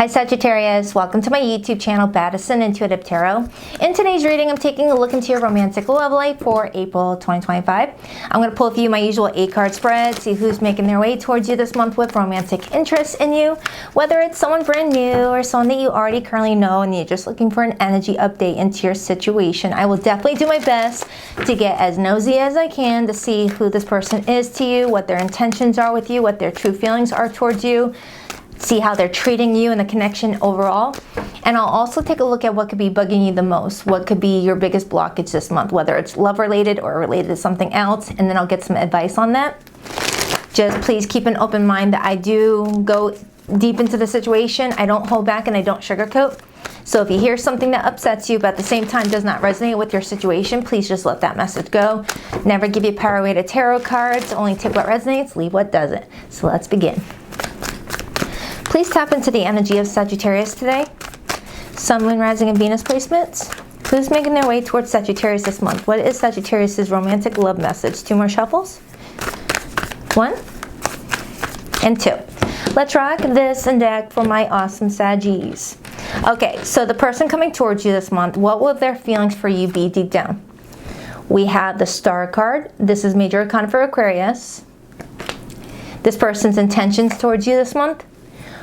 Hi Sagittarius, welcome to my YouTube channel, Baddison Intuitive Tarot. In today's reading, I'm taking a look into your romantic love life for April 2025. I'm going to pull for you my usual 8-card spread, see who's making their way towards you this month with romantic interest in you, whether it's someone brand new or someone that you already currently know and you're just looking for an energy update into your situation. I will definitely do my best to get as nosy as I can to see who this person is to you, what their intentions are with you, what their true feelings are towards you, see how they're treating you and the connection overall. And I'll also take a look at what could be bugging you the most, what could be your biggest blockage this month, whether it's love related or related to something else, and then I'll get some advice on that. Just please keep an open mind that I do go deep into the situation. I don't hold back and I don't sugarcoat. So if you hear something that upsets you but at the same time does not resonate with your situation, please just let that message go. Never give you power weighted tarot cards, only take what resonates, leave what doesn't. So let's begin. Please tap into the energy of Sagittarius today. Sun, Moon, Rising, and Venus placements. Who's making their way towards Sagittarius this month? What is Sagittarius' romantic love message? 2 more shuffles. 1 and 2. Let's rock this and deck for my awesome Saggies. Okay, so the person coming towards you this month, what will their feelings for you be deep down? We have the Star card. This is Major Arcana for Aquarius. This person's intentions towards you this month.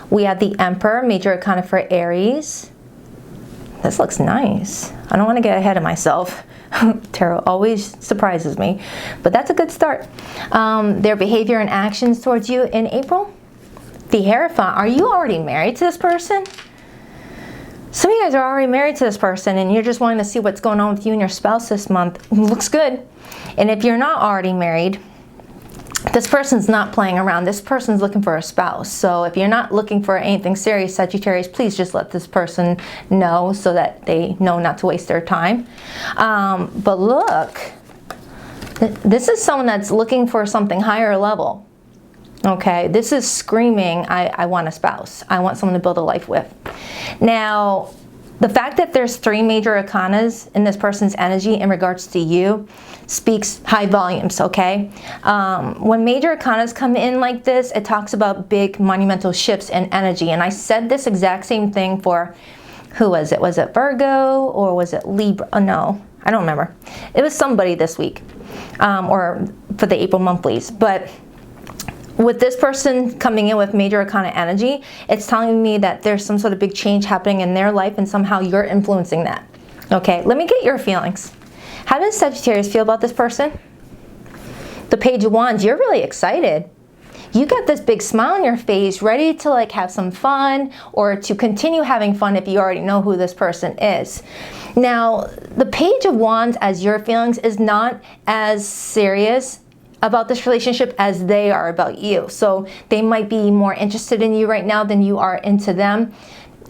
We have the Emperor, Major Arcana for Aries. This looks nice. I don't want to get ahead of myself. Tarot always surprises me, but that's a good start. Their behavior and actions towards you in April. The Hierophant, are you already married to this person? Some of you guys are already married to this person and you're just wanting to see what's going on with you and your spouse this month. Looks good. And if you're not already married, this person's not playing around. This person's looking for a spouse. So if you're not looking for anything serious, Sagittarius, please just let this person know so that they know not to waste their time. But look, this is someone that's looking for something higher level. Okay, this is screaming, I want a spouse. I want someone to build a life with. Now, the fact that there's 3 major arcanas in this person's energy in regards to you speaks high volumes, okay? When major arcanas come in like this, it talks about big monumental shifts in energy. And I said this exact same thing for, who was it? Was it Virgo or was it Libra? Oh, no, I don't remember. It was somebody this week or for the April monthlies. But with this person coming in with major arcana energy, it's telling me that there's some sort of big change happening in their life and somehow you're influencing that. Okay, let me get your feelings. How does Sagittarius feel about this person? The Page of Wands, you're really excited. You got this big smile on your face, ready to like have some fun or to continue having fun if you already know who this person is. Now, the Page of Wands as your feelings is not as serious about this relationship as they are about you. So they might be more interested in you right now than you are into them.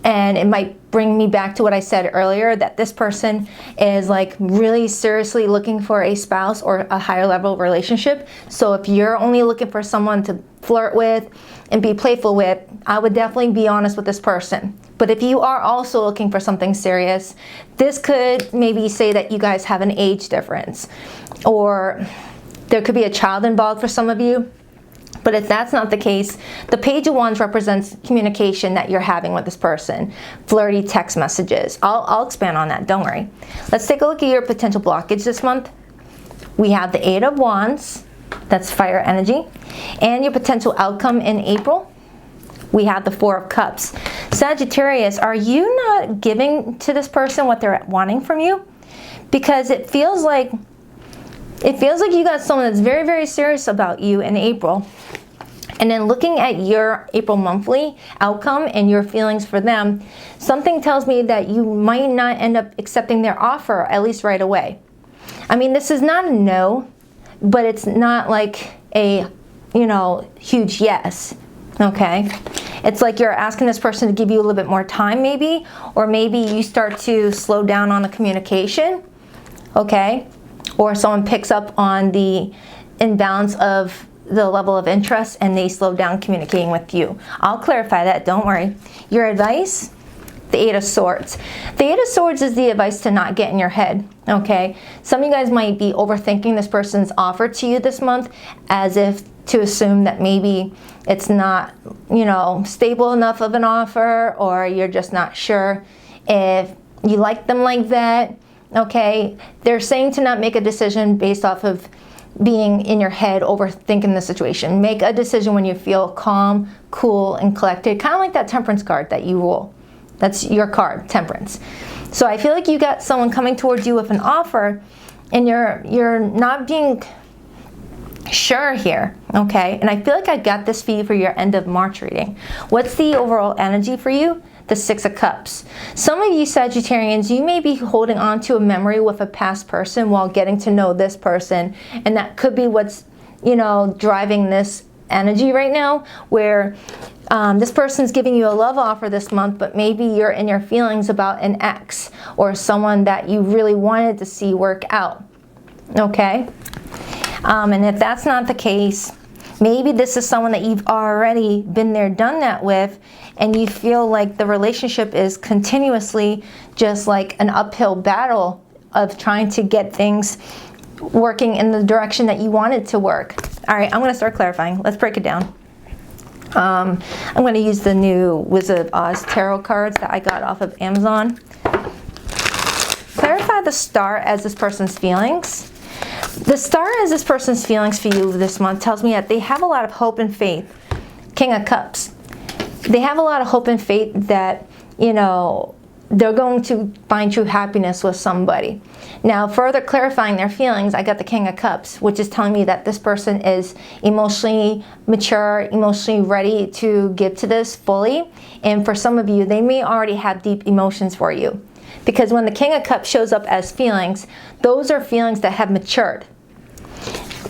And it might bring me back to what I said earlier, that this person is like really seriously looking for a spouse or a higher level relationship. So if you're only looking for someone to flirt with and be playful with, I would definitely be honest with this person. But if you are also looking for something serious, this could maybe say that you guys have an age difference, or there could be a child involved for some of you. But if that's not the case, the Page of Wands represents communication that you're having with this person. Flirty text messages. I'll expand on that, don't worry. Let's take a look at your potential blockage this month. We have the 8 of Wands, that's fire energy, and your potential outcome in April. We have the 4 of Cups. Sagittarius, are you not giving to this person what they're wanting from you? Because it feels like you got someone that's very, very serious about you in April. And then looking at your April monthly outcome and your feelings for them, something tells me that you might not end up accepting their offer, at least right away. I mean, this is not a no, but it's not like a, huge yes, okay? It's like you're asking this person to give you a little bit more time maybe, or maybe you start to slow down on the communication, okay? Or someone picks up on the imbalance of the level of interest and they slow down communicating with you. I'll clarify that, don't worry. Your advice, the Eight of Swords. The Eight of Swords is the advice to not get in your head, okay? Some of you guys might be overthinking this person's offer to you this month, as if to assume that maybe it's not, you know, stable enough of an offer, or you're just not sure if you like them like that, okay? They're saying to not make a decision based off of being in your head, overthinking the situation. Make a decision when you feel calm, cool, and collected, kind of like that Temperance card that you roll. That's your card, Temperance. So I feel like you got someone coming towards you with an offer, and you're not being sure here, okay? And I feel like I got this for you for your end of March reading. What's the overall energy for you? The Six of Cups. Some of you Sagittarians, you may be holding on to a memory with a past person while getting to know this person, and that could be what's, you know, driving this energy right now, where this person's giving you a love offer this month, but maybe you're in your feelings about an ex or someone that you really wanted to see work out, okay? And if that's not the case, maybe this is someone that you've already been there, done that with, and you feel like the relationship is continuously just like an uphill battle of trying to get things working in the direction that you want it to work. All right, I'm going to start clarifying. Let's break it down. I'm going to use the new Wizard of Oz tarot cards that I got off of Amazon. Clarify the Star as this person's feelings. The Star as this person's feelings for you this month tells me that they have a lot of hope and faith. King of Cups. They have a lot of hope and faith that, you know, they're going to find true happiness with somebody. Now, further clarifying their feelings, I got the King of Cups, which is telling me that this person is emotionally mature, emotionally ready to give to this fully. And for some of you, they may already have deep emotions for you. Because when the King of Cups shows up as feelings, those are feelings that have matured.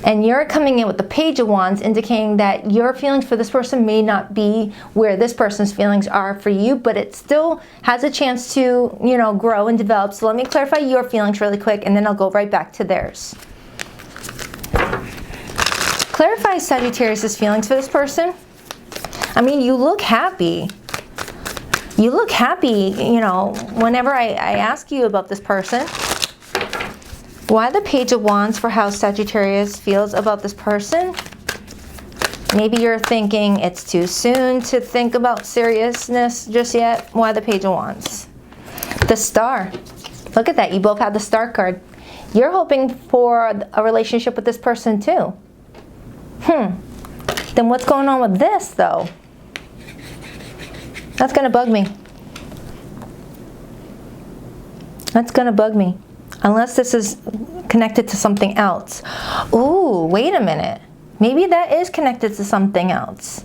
And you're coming in with the Page of Wands, indicating that your feelings for this person may not be where this person's feelings are for you, but it still has a chance to, you know, grow and develop. So let me clarify your feelings really quick, and then I'll go right back to theirs. Clarify Sagittarius' feelings for this person. I mean, you look happy. You look happy, you know, whenever I ask you about this person. Why the Page of Wands for how Sagittarius feels about this person? Maybe you're thinking it's too soon to think about seriousness just yet. Why the Page of Wands? The Star. Look at that. You both have the Star card. You're hoping for a relationship with this person too. Then what's going on with this though? That's going to bug me. That's going to bug me. Unless this is connected to something else. Ooh, wait a minute. Maybe that is connected to something else.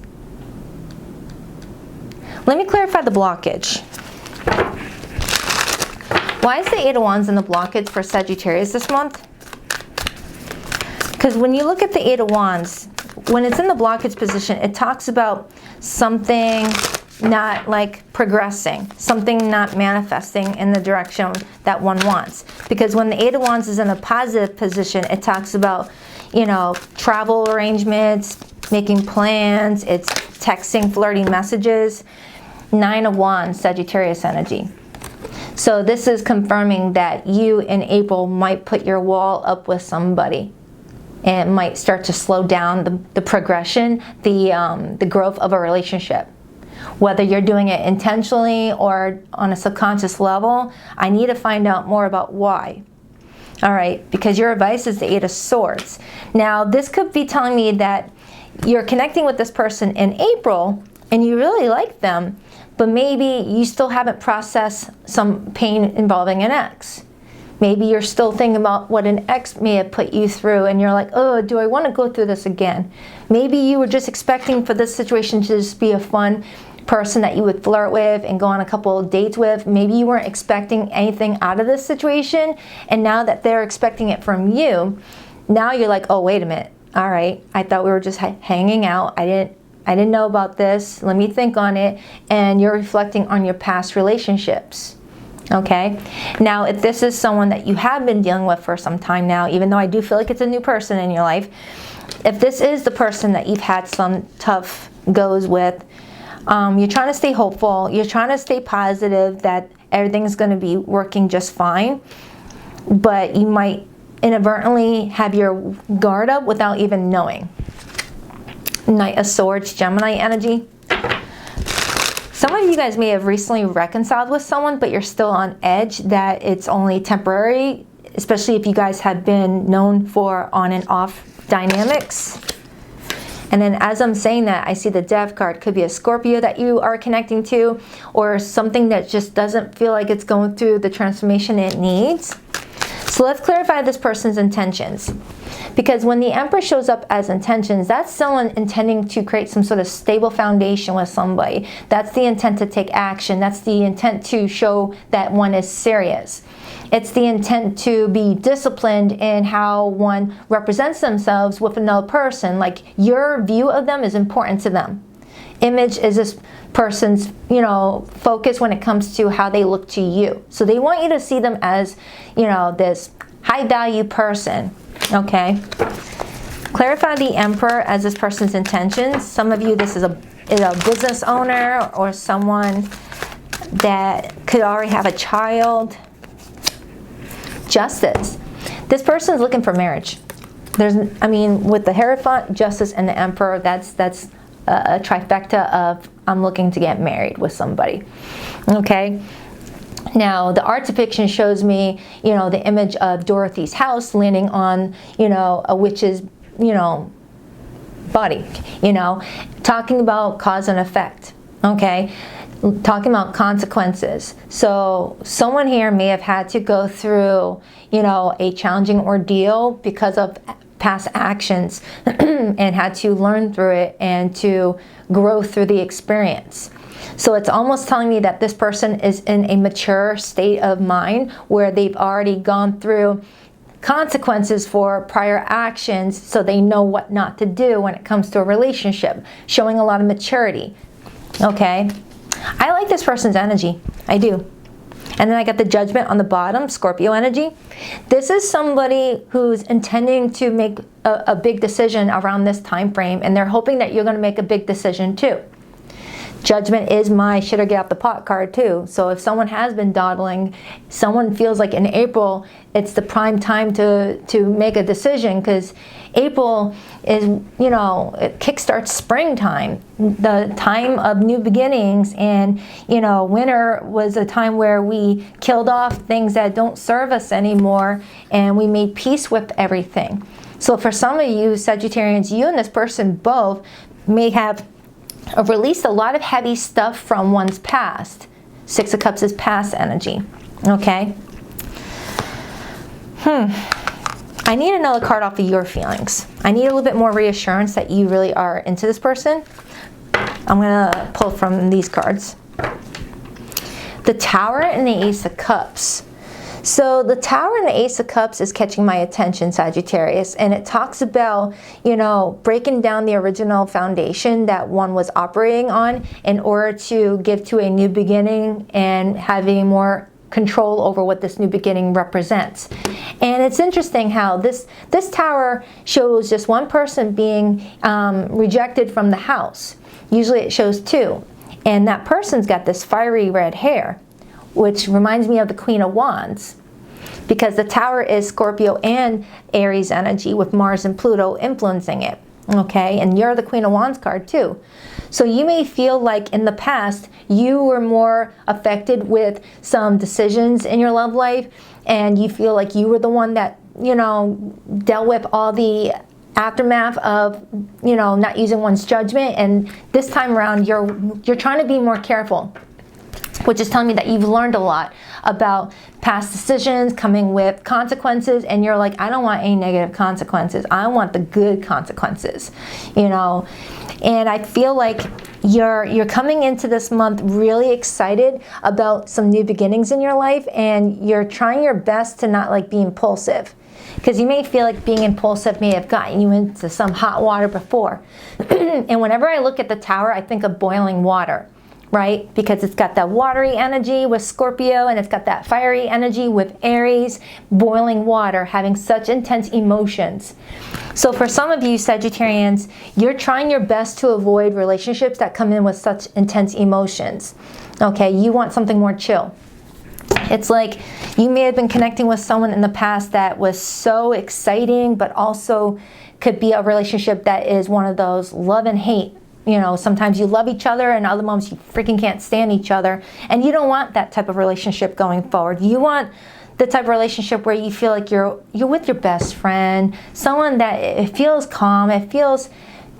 Let me clarify the blockage. Why is the Eight of Wands in the blockage for Sagittarius this month? Because when you look at the Eight of Wands, when it's in the blockage position, it talks about something not like progressing, something not manifesting in the direction that one wants. Because when the Eight of Wands is in a positive position, it talks about, you know, travel arrangements, making plans, it's texting, flirty messages. Nine of Wands, Sagittarius energy. So this is confirming that you in April might put your wall up with somebody. And it might start to slow down the progression, the growth of a relationship. Whether you're doing it intentionally or on a subconscious level, I need to find out more about why. All right, because your advice is the Eight of Swords. Now, this could be telling me that you're connecting with this person in April and you really like them, but maybe you still haven't processed some pain involving an ex. Maybe you're still thinking about what an ex may have put you through and you're like, oh, do I want to go through this again? Maybe you were just expecting for this situation to just be a fun person that you would flirt with and go on a couple of dates with. Maybe you weren't expecting anything out of this situation, and now that they're expecting it from you, now you're like, oh, wait a minute. All right, I thought we were just hanging out. I didn't know about this. Let me think on it. And you're reflecting on your past relationships. Okay, now if this is someone that you have been dealing with for some time now, even though I do feel like it's a new person in your life, if this is the person that you've had some tough goes with, You're trying to stay hopeful. You're trying to stay positive that everything's going to be working just fine. But you might inadvertently have your guard up without even knowing. Knight of Swords, Gemini energy. Some of you guys may have recently reconciled with someone, but you're still on edge that it's only temporary, especially if you guys have been known for on and off dynamics. And then as I'm saying that, I see the Death card. Could be a Scorpio that you are connecting to, or something that just doesn't feel like it's going through the transformation it needs. So let's clarify this person's intentions. Because when the Emperor shows up as intentions, that's someone intending to create some sort of stable foundation with somebody. That's the intent to take action. That's the intent to show that one is serious. It's the intent to be disciplined in how one represents themselves with another person. Like, your view of them is important to them. Image is this person's, focus when it comes to how they look to you. So they want you to see them as, this high value person. Okay. Clarify the Emperor as this person's intentions. Some of you, this is a business owner or someone that could already have a child. Justice. This person is looking for marriage. With the Hierophant, Justice, and the Emperor, that's a trifecta of I'm looking to get married with somebody. Okay. Now, the art depiction shows me, the image of Dorothy's house landing on, a witch's, body, talking about cause and effect, okay? Talking about consequences. So someone here may have had to go through, a challenging ordeal because of past actions and had to learn through it and to grow through the experience. So it's almost telling me that this person is in a mature state of mind where they've already gone through consequences for prior actions, so they know what not to do when it comes to a relationship, showing a lot of maturity. Okay? I like this person's energy. I do. And then I got the Judgment on the bottom, Scorpio energy. This is somebody who's intending to make a big decision around this time frame, and they're hoping that you're going to make a big decision too. Judgment is my shit or get off the pot card too. So if someone has been dawdling, someone feels like in April, it's the prime time to make a decision, because April is, it kickstarts springtime, the time of new beginnings. And, winter was a time where we killed off things that don't serve us anymore, and we made peace with everything. So for some of you Sagittarians, you and this person both may have released a lot of heavy stuff from one's past. Six of Cups is past energy. Okay? I need another card off of your feelings. I need a little bit more reassurance that you really are into this person. I'm going to pull from these cards. The Tower and the Ace of Cups. So the Tower and the Ace of Cups is catching my attention, Sagittarius, and it talks about, breaking down the original foundation that one was operating on in order to give to a new beginning and having more control over what this new beginning represents. And it's interesting how this tower shows just one person being rejected from the house. Usually it shows two. And that person's got this fiery red hair, which reminds me of the Queen of Wands, because the Tower is Scorpio and Aries energy with Mars and Pluto influencing it. Okay, and you're the Queen of Wands card too. So you may feel like in the past you were more affected with some decisions in your love life, and you feel like you were the one that, dealt with all the aftermath of, not using one's judgment. And this time around you're trying to be more careful, which is telling me that you've learned a lot about past decisions coming with consequences, and you're like, I don't want any negative consequences. I want the good consequences, And I feel like you're coming into this month really excited about some new beginnings in your life, and you're trying your best to not be impulsive, because you may feel like being impulsive may have gotten you into some hot water before. And whenever I look at the Tower, I think of boiling water, right? Because it's got that watery energy with Scorpio, and it's got that fiery energy with Aries, boiling water, having such intense emotions. So for some of you Sagittarians, you're trying your best to avoid relationships that come in with such intense emotions. Okay, you want something more chill. It's like you may have been connecting with someone in the past that was so exciting, but also could be a relationship that is one of those love and hate. You know, sometimes you love each other and other moments you freaking can't stand each other. And you don't want that type of relationship going forward. You want the type of relationship where you feel like you're with your best friend, someone that it feels calm, it feels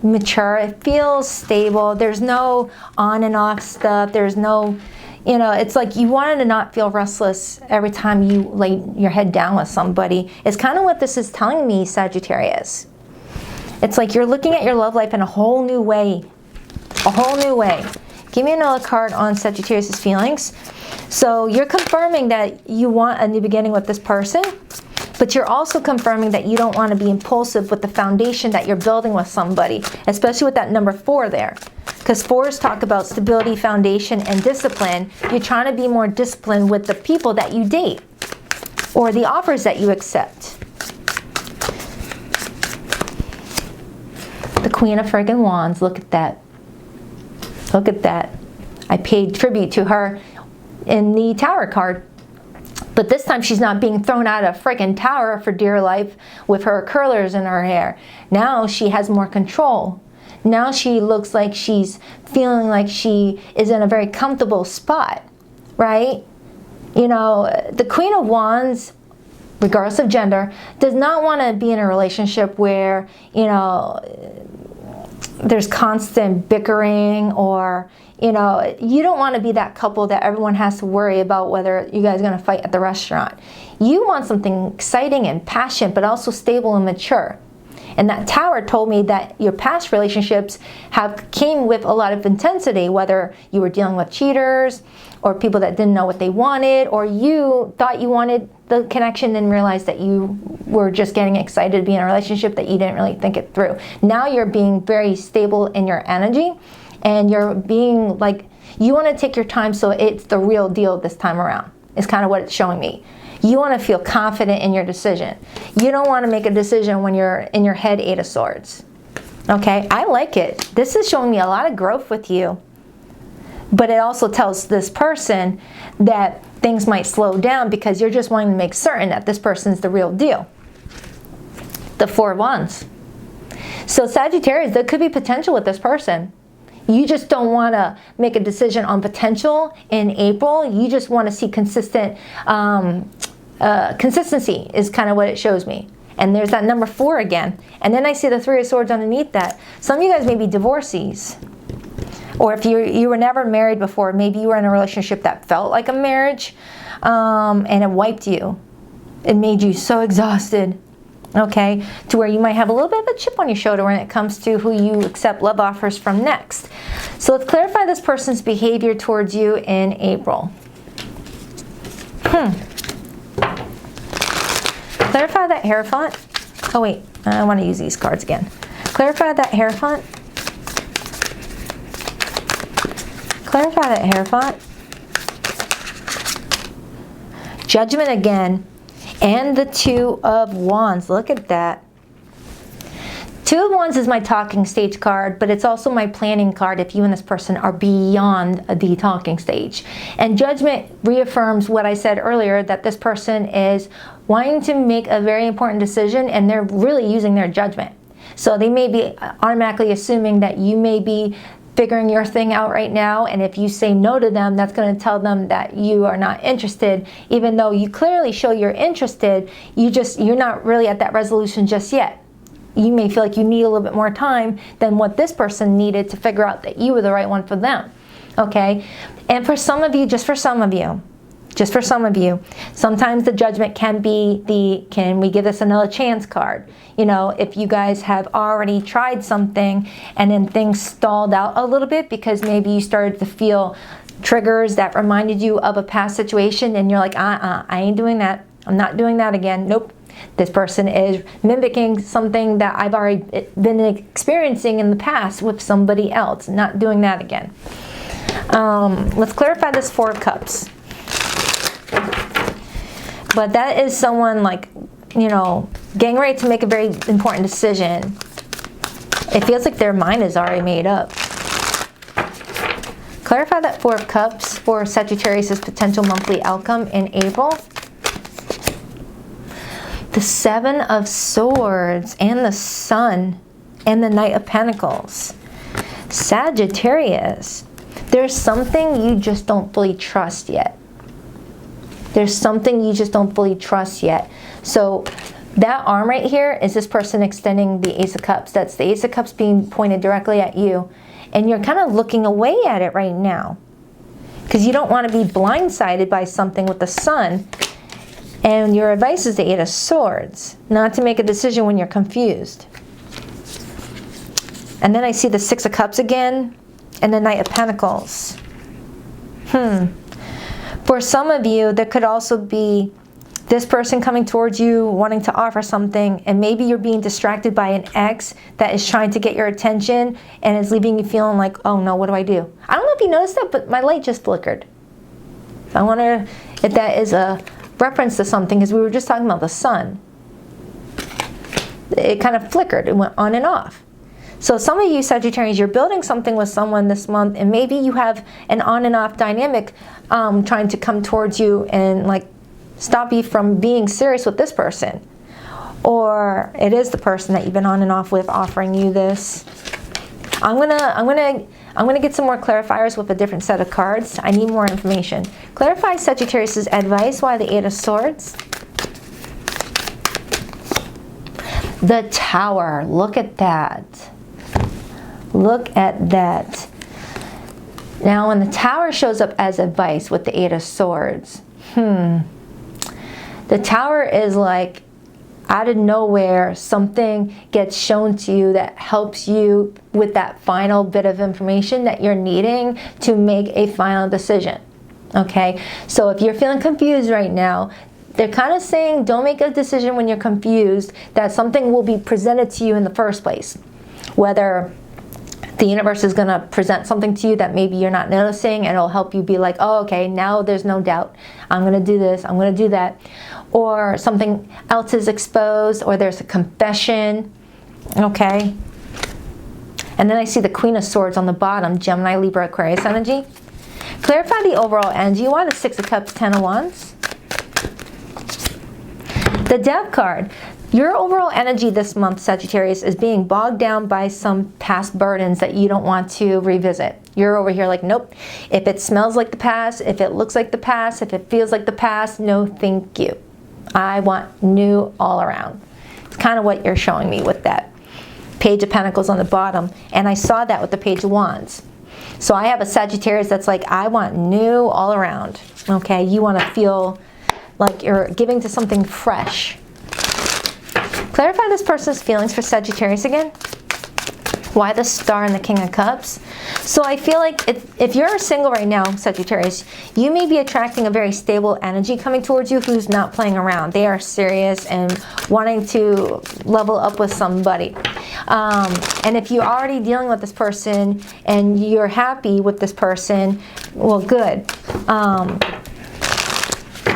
mature, it feels stable. There's no on and off stuff. There's no, you know, it's like you wanted to not feel restless every time you lay your head down with somebody. It's kind of what this is telling me, Sagittarius. It's like you're looking at your love life in a whole new way. A whole new way. Give me another card on Sagittarius' feelings. So you're confirming that you want a new beginning with this person, but you're also confirming that you don't want to be impulsive with the foundation that you're building with somebody, especially with that number 4 there. Because 4s talk about stability, foundation, and discipline. You're trying to be more disciplined with the people that you date or the offers that you accept. The Queen of friggin' Wands, look at that. Look at that. I paid tribute to her in the Tower card. But this time she's not being thrown out of a friggin' tower for dear life with her curlers in her hair. Now she has more control. Now she looks like she's feeling like she is in a very comfortable spot, right? You know, the Queen of Wands, regardless of gender, does not want to be in a relationship where, you know, there's constant bickering, or, you know, you don't want to be that couple that everyone has to worry about whether you guys are going to fight at the restaurant. You want something exciting and passionate, but also stable and mature. And that Tower told me that your past relationships came with a lot of intensity, whether you were dealing with cheaters or people that didn't know what they wanted, or you thought you wanted the connection and realized that you were just getting excited to be in a relationship that you didn't really think it through. Now you're being very stable in your energy, and you're being like, you want to take your time, so it's the real deal this time around. It's kind of what it's showing me. You want to feel confident in your decision. You don't want to make a decision when you're in your head 8 of Swords. Okay, I like it. This is showing me a lot of growth with you. But it also tells this person that things might slow down because you're just wanting to make certain that this person's the real deal. The 4 of Wands. So Sagittarius, there could be potential with this person. You just don't want to make a decision on potential in April. You just want to see consistent consistency is kind of what it shows me. And there's that number 4 again. And then I see the 3 of Swords underneath that. Some of you guys may be divorcees. Or if you were never married before, maybe you were in a relationship that felt like a marriage, and it wiped you. It made you so exhausted, okay, to where you might have a little bit of a chip on your shoulder when it comes to who you accept love offers from next. So let's clarify this person's behavior towards you in April. Clarify that Hierophant. Oh wait, I want to use these cards again. Clarify that Hierophant. Clarify that Hierophant. Judgment again. And the 2 of Wands. Look at that. 2 of Wands is my talking stage card, but it's also my planning card if you and this person are beyond the talking stage. And Judgment reaffirms what I said earlier, that this person is wanting to make a very important decision and they're really using their judgment. So they may be automatically assuming that you may be figuring your thing out right now, and if you say no to them, that's going to tell them that you are not interested, even though you clearly show you're interested. You're not really at that resolution just yet. You may feel like you need a little bit more time than what this person needed to figure out that you were the right one for them. Okay? And for some of you, just for some of you, sometimes the Judgment can be the can we give this another chance card. You know, if you guys have already tried something and then things stalled out a little bit because maybe you started to feel triggers that reminded you of a past situation and you're like, I ain't doing that. I'm not doing that again. Nope. This person is mimicking something that I've already been experiencing in the past with somebody else. Not doing that again. Let's clarify this Four of Cups. But that is someone like, you know, getting ready to make a very important decision. It feels like their mind is already made up. Clarify that Four of Cups for Sagittarius' potential monthly outcome in April. The Seven of Swords and the Sun and the Knight of Pentacles. Sagittarius, there's something you just don't fully trust yet. There's something you just don't fully trust yet. So that arm right here is this person extending the Ace of Cups. That's the Ace of Cups being pointed directly at you. And you're kind of looking away at it right now. Because you don't want to be blindsided by something with the Sun. And your advice is the Eight of Swords. Not to make a decision when you're confused. And then I see the Six of Cups again. And the Knight of Pentacles. For some of you, there could also be this person coming towards you wanting to offer something, and maybe you're being distracted by an ex that is trying to get your attention and is leaving you feeling like, oh no, what do I do? I don't know if you noticed that, but my light just flickered. I wonder if that is a reference to something, because we were just talking about the Sun. It kind of flickered, it went on and off. So some of you Sagittarius, you're building something with someone this month, and maybe you have an on and off dynamic trying to come towards you and like stop you from being serious with this person. Or it is the person that you've been on and off with offering you this. I'm gonna get some more clarifiers with a different set of cards. I need more information. Clarify Sagittarius' advice. Why the Eight of Swords? The Tower. Look at that. Look at that. Now when the Tower shows up as advice with the Eight of Swords, the Tower is like out of nowhere, something gets shown to you that helps you with that final bit of information that you're needing to make a final decision. Okay, so if you're feeling confused right now, they're kind of saying don't make a decision when you're confused, that something will be presented to you in the first place. Whether the universe is going to present something to you that maybe you're not noticing, and it'll help you be like, oh, okay, now there's no doubt. I'm going to do this, I'm going to do that. Or something else is exposed, or there's a confession, okay? And then I see the Queen of Swords on the bottom, Gemini, Libra, Aquarius energy. Clarify the overall energy. Why the Six of Cups, Ten of Wands? The Death card. Your overall energy this month, Sagittarius, is being bogged down by some past burdens that you don't want to revisit. You're over here like, nope. If it smells like the past, if it looks like the past, if it feels like the past, no thank you. I want new all around. It's kind of what you're showing me with that Page of Pentacles on the bottom. And I saw that with the Page of Wands. So I have a Sagittarius that's like, I want new all around. Okay, you want to feel like you're giving to something fresh. Clarify this person's feelings for Sagittarius again. Why the Star and the King of Cups? So I feel like if you're single right now, Sagittarius, you may be attracting a very stable energy coming towards you who's not playing around. They are serious and wanting to level up with somebody. And if you're already dealing with this person and you're happy with this person, well, good.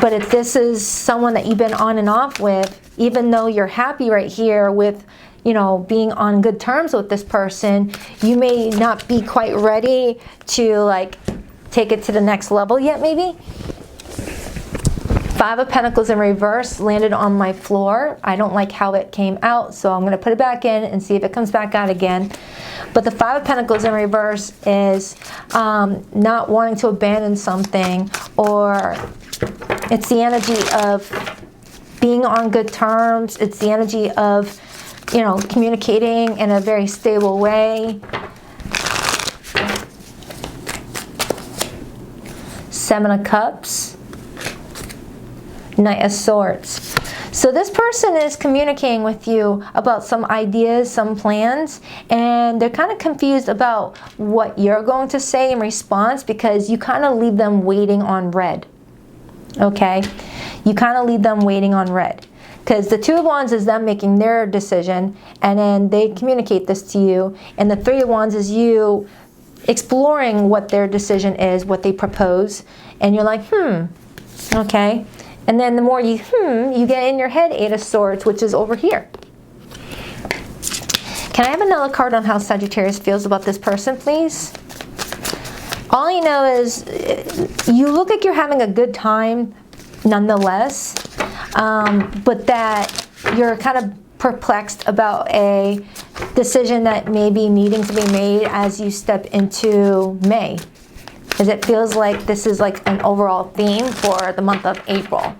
But if this is someone that you've been on and off with, even though you're happy right here with, you know, being on good terms with this person, you may not be quite ready to like take it to the next level yet, maybe. Five of Pentacles in reverse landed on my floor. I don't like how it came out, so I'm going to put it back in and see if it comes back out again. But the Five of Pentacles in reverse is not wanting to abandon something, or it's the energy of being on good terms. It's the energy of, you know, communicating in a very stable way. Seven of Cups. Knight of Swords. So this person is communicating with you about some ideas, some plans, and they're kind of confused about what you're going to say in response, because you kind of leave them waiting on red. Okay? You kind of leave them waiting on red. Because the Two of Wands is them making their decision, and then they communicate this to you. And the Three of Wands is you exploring what their decision is, what they propose, and you're like, okay. And then the more you get in your head, Eight of Swords, which is over here. Can I have another card on how Sagittarius feels about this person, please? All you know is you look like you're having a good time nonetheless, but that you're kind of perplexed about a decision that may be needing to be made as you step into May. Because it feels like this is like an overall theme for the month of April.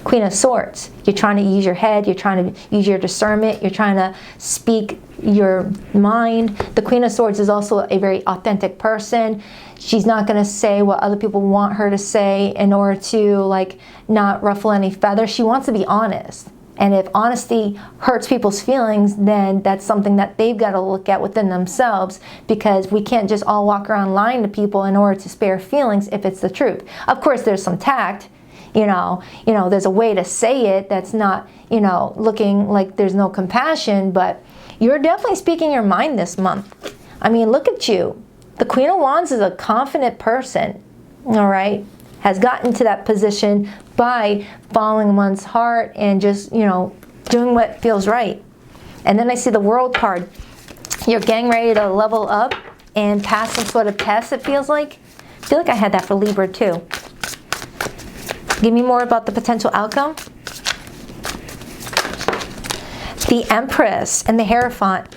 Queen of Swords. You're trying to use your head, you're trying to use your discernment, you're trying to speak your mind. The Queen of Swords is also a very authentic person. She's not going to say what other people want her to say in order to like not ruffle any feathers. She wants to be honest. And if honesty hurts people's feelings, then that's something that they've got to look at within themselves, because we can't just all walk around lying to people in order to spare feelings if it's the truth. Of course, there's some tact. You know, there's a way to say it that's not, looking like there's no compassion, but you're definitely speaking your mind this month. I mean, look at you. The Queen of Wands is a confident person, all right? Has gotten to that position by following one's heart and just, doing what feels right. And then I see the World card. You're getting ready to level up and pass some sort of test, it feels like. I feel like I had that for Libra too. Give me more about the potential outcome. The Empress and the Hierophant.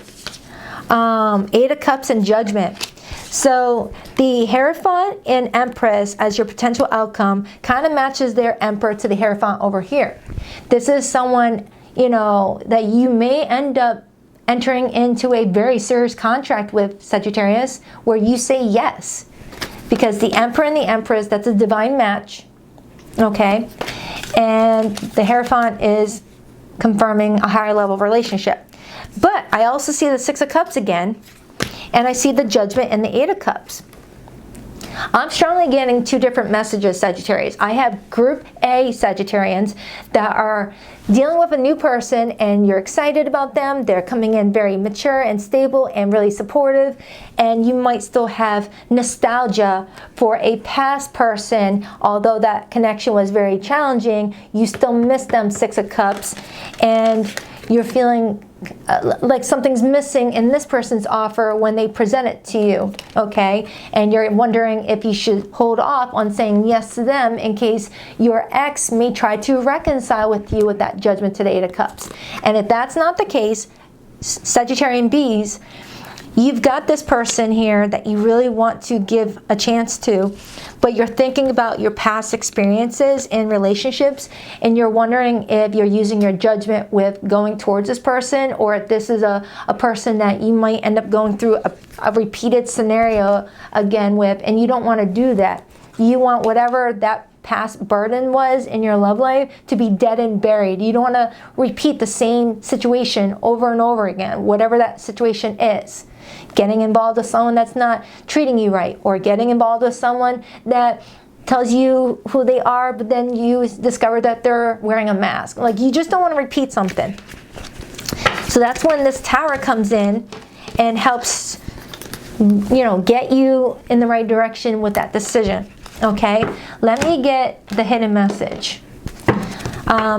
Eight of Cups and Judgment. So the Hierophant and Empress as your potential outcome kind of matches their Emperor to the Hierophant over here. This is someone, that you may end up entering into a very serious contract with, Sagittarius, where you say yes. Because the Emperor and the Empress, that's a divine match. Okay, and the Hierophant is confirming a higher level relationship. But I also see the Six of Cups again, and I see the Judgment and the Eight of Cups. I'm strongly getting two different messages, Sagittarius. I have Group A Sagittarians that are dealing with a new person and you're excited about them. They're coming in very mature and stable and really supportive. And you might still have nostalgia for a past person. Although that connection was very challenging, you still miss them, Six of Cups. And you're feeling like something's missing in this person's offer when they present it to you, okay? And you're wondering if you should hold off on saying yes to them in case your ex may try to reconcile with you with that Judgment to the Eight of Cups. And if that's not the case, Sagittarian Bees, you've got this person here that you really want to give a chance to, but you're thinking about your past experiences in relationships, and you're wondering if you're using your judgment with going towards this person, or if this is a person that you might end up going through a repeated scenario again with, and you don't want to do that. You want whatever that past burden was in your love life to be dead and buried. You don't want to repeat the same situation over and over again, whatever that situation is. Getting involved with someone that's not treating you right, or getting involved with someone that tells you who they are, but then you discover that they're wearing a mask. Like, you just don't want to repeat something. So that's when this Tower comes in and helps, get you in the right direction with that decision. Okay, let me get the hidden message.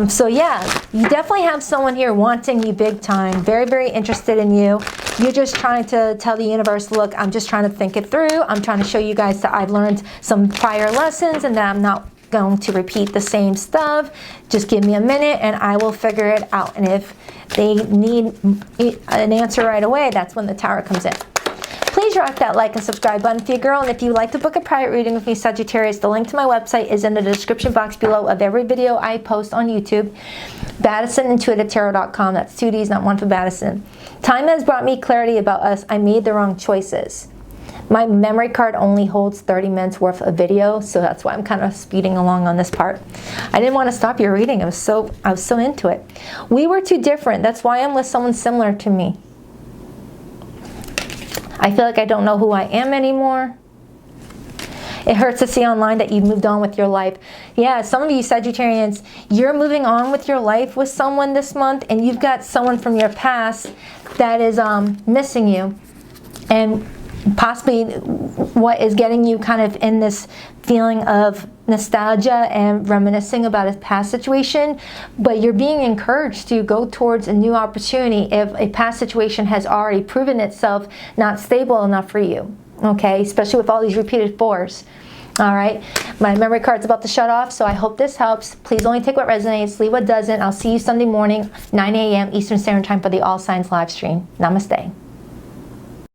So yeah, you definitely have someone here wanting you big time, very, very interested in you. You're just trying to tell the universe, look, I'm just trying to think it through. I'm trying to show you guys that I've learned some prior lessons and that I'm not going to repeat the same stuff. Just give me a minute and I will figure it out. And if they need an answer right away, that's when the Tower comes in. Please rock that like and subscribe button for your girl. And if you'd like to book a private reading with me, Sagittarius, the link to my website is in the description box below of every video I post on YouTube. BaddisonIntuitiveTarot.com. That's 2 D's, not one for Baddison. Time has brought me clarity about us. I made the wrong choices. My memory card only holds 30 minutes worth of video, so that's why I'm kind of speeding along on this part. I didn't want to stop your reading. I was so into it. We were too different. That's why I'm with someone similar to me. I feel like I don't know who I am anymore. It hurts to see online that you've moved on with your life. Yeah, some of you Sagittarians, you're moving on with your life with someone this month, and you've got someone from your past that is missing you. and possibly what is getting you kind of in this feeling of nostalgia and reminiscing about a past situation, but you're being encouraged to go towards a new opportunity if a past situation has already proven itself not stable enough for you, okay, especially with all these repeated 4s. All right, my memory card's about to shut off, so I hope this helps. Please only take what resonates, leave what doesn't. I'll see you Sunday morning, 9 a.m. Eastern Standard Time for the All Signs live stream. Namaste.